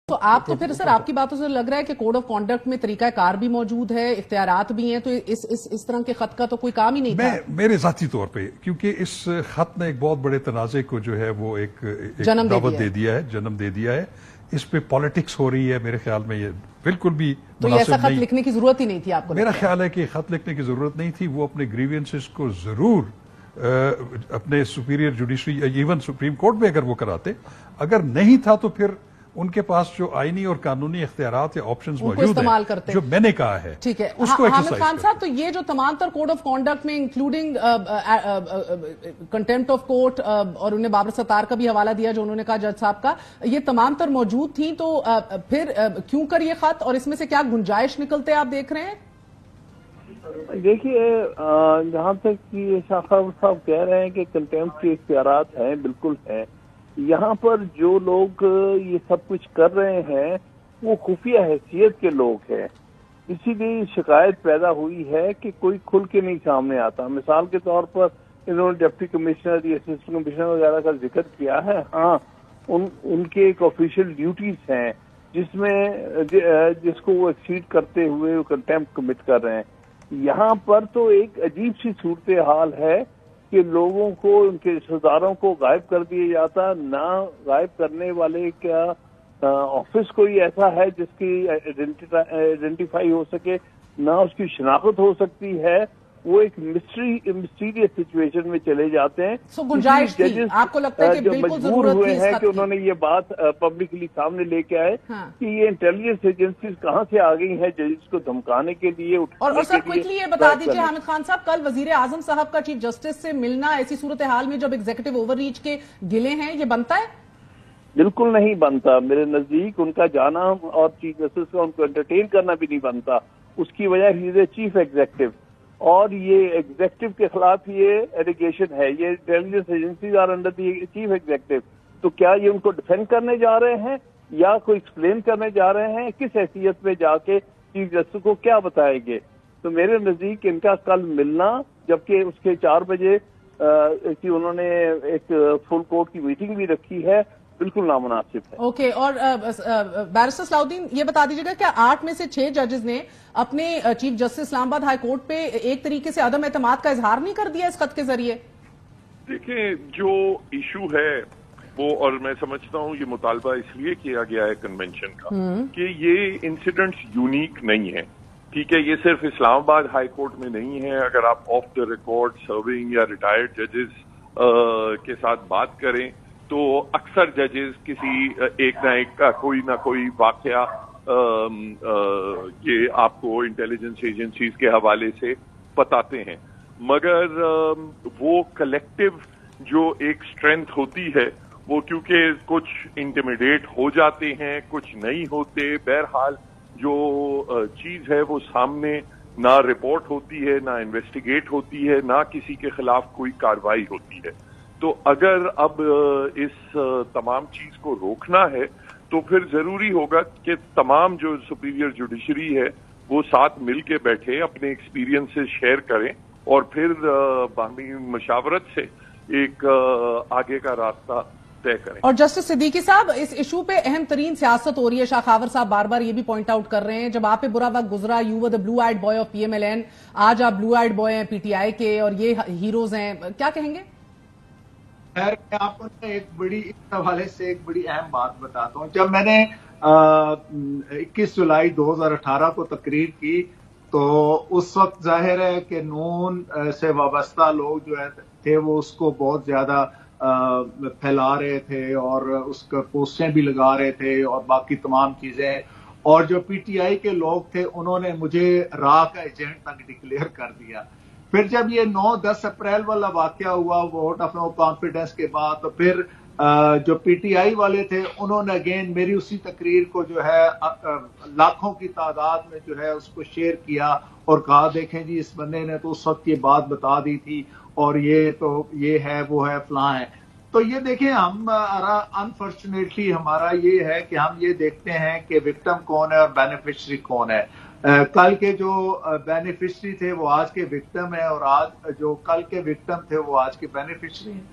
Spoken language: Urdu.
تو آپ تو پھر سر آپ کی باتوں سے لگ رہا ہے کہ کوڈ آف کانڈکٹ میں طریقہ کار بھی موجود ہے، اختیارات بھی ہیں، تو اس طرح کے خط کا تو کوئی کام ہی نہیں تھا میرے ذاتی طور پہ، کیونکہ اس خط نے ایک بہت بڑے تنازع کو جو ہے وہ ایک دعوت دے دیا ہے، جنم دے دیا ہے. اس پہ پالیٹکس ہو رہی ہے. میرے خیال میں یہ بالکل بھی تو یہ ایسا خط لکھنے کی ضرورت ہی نہیں تھی آپ کو؟ میرا خیال ہے کہ خط لکھنے کی ضرورت نہیں تھی. وہ اپنے گریوینسز کو ضرور اپنے superior judiciary even supreme court میں اگر وہ کراتے، اگر نہیں تھا تو پھر ان کے پاس جو آئینی اور قانونی اختیارات یا آپشنز موجود ہیں جو میں نے کہا ہے، ٹھیک ہے. اس کو حامد خان صاحب، تو یہ جو تمام تر کوڈ آف کانڈکٹ میں انکلوڈنگ کنٹیمپٹ آف کورٹ، اور انہیں بابر ستار کا بھی حوالہ دیا جو انہوں نے کہا جج صاحب کا، یہ تمام تر موجود تھیں، تو پھر کیوں کر یہ خط، اور اس میں سے کیا گنجائش نکلتے آپ دیکھ رہے ہیں؟ دیکھیے، جہاں تک کہ شاخر صاحب کہہ رہے ہیں کہ کنٹیمپٹ کے اختیارات ہیں، بالکل ہیں. یہاں پر جو لوگ یہ سب کچھ کر رہے ہیں وہ خفیہ حیثیت کے لوگ ہیں، اسی لیے شکایت پیدا ہوئی ہے کہ کوئی کھل کے نہیں سامنے آتا. مثال کے طور پر انہوں نے ڈپٹی کمشنر یا اسسٹنٹ کمشنر وغیرہ کا ذکر کیا ہے. ہاں، ان کے ایک آفیشیل ڈیوٹیز ہیں جس کو وہ ایکسیڈ کرتے ہوئے وہ کنٹیمپٹ کمٹ کر رہے ہیں. یہاں پر تو ایک عجیب سی صورتحال ہے کہ لوگوں کو، ان کے رشتہ داروں کو غائب کر دیا جاتا. نہ غائب کرنے والے کا آفس کوئی ایسا ہے جس کی آئیڈینٹیفائی ہو سکے، نہ اس کی شناخت ہو سکتی ہے. وہ ایک مسٹیریس سچویشن میں چلے جاتے ہیں. گنجائش تھی، آپ کو لگتا ہے کہ جو بالکل مجبور ضرورت ہوئے تھی ہیں کہ انہوں نے یہ بات پبلکلی سامنے لے کے آئے کہ یہ انٹیلیجنس ایجنسیز کہاں سے آ گئی ہیں ججز کو دھمکانے کے لیے، اور سر کوئکلی یہ بتا دیجیے حامد خان صاحب، کل وزیر اعظم صاحب کا چیف جسٹس سے ملنا ایسی صورتحال میں جب ایگزیکٹو اوور ریچ کے گلے ہیں، یہ بنتا ہے؟ بالکل نہیں بنتا. میرے نزدیک ان کا جانا اور چیف جسٹس کا ان کو انٹرٹین کرنا بھی نہیں بنتا. اس کی وجہ ہی ہے چیف ایگزیکٹو، اور یہ ایگزیکٹو کے خلاف یہ ایلیگیشن ہے. یہ intelligence agencies are under the chief executive. تو کیا یہ ان کو ڈیفینڈ کرنے جا رہے ہیں یا کوئی ایکسپلین کرنے جا رہے ہیں؟ کس حیثیت میں جا کے چیف جسٹس کو کیا بتائیں گے؟ تو میرے نزدیک ان کا کل ملنا، جبکہ اس کے 4 بجے کی انہوں نے ایک فل کورٹ کی میٹنگ بھی رکھی ہے، بالکل نامناسب ہے. اوکے. اور بیرسٹر صلاح الدین، یہ بتا دیجیے گا کیا 8 میں سے 6 ججز نے اپنے چیف جسٹس اسلام آباد ہائی کورٹ پہ ایک طریقے سے عدم اعتماد کا اظہار نہیں کر دیا اس خط کے ذریعے؟ دیکھیں، جو ایشو ہے وہ، اور میں سمجھتا ہوں یہ مطالبہ اس لیے کیا گیا ہے کنونشن کا کہ یہ انسیڈنٹس یونیک نہیں ہیں. ٹھیک ہے، یہ صرف اسلام آباد ہائی کورٹ میں نہیں ہے. اگر آپ آف دا ریکارڈ سرونگ یا ریٹائرڈ ججز کے ساتھ بات کریں تو اکثر ججز کسی ایک نہ ایک کا کوئی نہ کوئی واقعہ یہ آپ کو انٹیلیجنس ایجنسیز کے حوالے سے بتاتے ہیں. مگر وہ کلیکٹیو جو ایک اسٹرینتھ ہوتی ہے وہ کیونکہ کچھ انٹیمیڈیٹ ہو جاتے ہیں، کچھ نہیں ہوتے. بہرحال جو چیز ہے وہ سامنے نہ رپورٹ ہوتی ہے، نہ انویسٹیگیٹ ہوتی ہے، نہ کسی کے خلاف کوئی کارروائی ہوتی ہے. تو اگر اب اس تمام چیز کو روکنا ہے تو پھر ضروری ہوگا کہ تمام جو سپیریئر جوڈیشری ہے وہ ساتھ مل کے بیٹھے، اپنے ایکسپیرینسز شیئر کریں اور پھر باہمی مشاورت سے ایک آگے کا راستہ طے کریں. اور جسٹس صدیقی صاحب، اس ایشو پہ اہم ترین سیاست ہو رہی ہے. شاخاور صاحب بار بار یہ بھی پوائنٹ آؤٹ کر رہے ہیں، جب آپ پہ برا وقت گزرا، you were the blue eyed boy of P M L N, آج آپ بلو آئیڈ بوائے ہیں پی ٹی آئی کے اور یہ ہیروز ہیں، کیا کہیں گے؟ خیر، میں آپ کو اس حوالے سے ایک بڑی اہم بات بتاتا ہوں. جب میں نے 21 جولائی 2018 کو تقریر کی تو اس وقت ظاہر ہے کہ نون سے وابستہ لوگ جو تھے وہ اس کو بہت زیادہ پھیلا رہے تھے اور اس کا پوسٹیں بھی لگا رہے تھے اور باقی تمام چیزیں. اور جو پی ٹی آئی کے لوگ تھے انہوں نے مجھے راہ کا ایجنٹ تک ڈکلیئر کر دیا. پھر جب یہ 9-10 اپریل والا واقعہ ہوا ووٹ آف نو کانفیڈنس کے بعد، تو پھر جو پی ٹی آئی والے تھے انہوں نے اگین میری اسی تقریر کو جو ہے لاکھوں کی تعداد میں جو ہے اس کو شیئر کیا اور کہا دیکھیں جی اس بندے نے تو اس وقت یہ بات بتا دی تھی اور یہ تو یہ ہے وہ ہے فلاں ہے. تو یہ دیکھیں، ہم انفارچونیٹلی ہمارا یہ ہے کہ ہم یہ دیکھتے ہیں کہ وکٹم کون ہے اور بینیفیشری کون ہے. کل کے جو بینیفیشری تھے وہ آج کے وکٹم ہیں اور آج جو کل کے وکٹم تھے وہ آج کے بینیفیشری ہیں.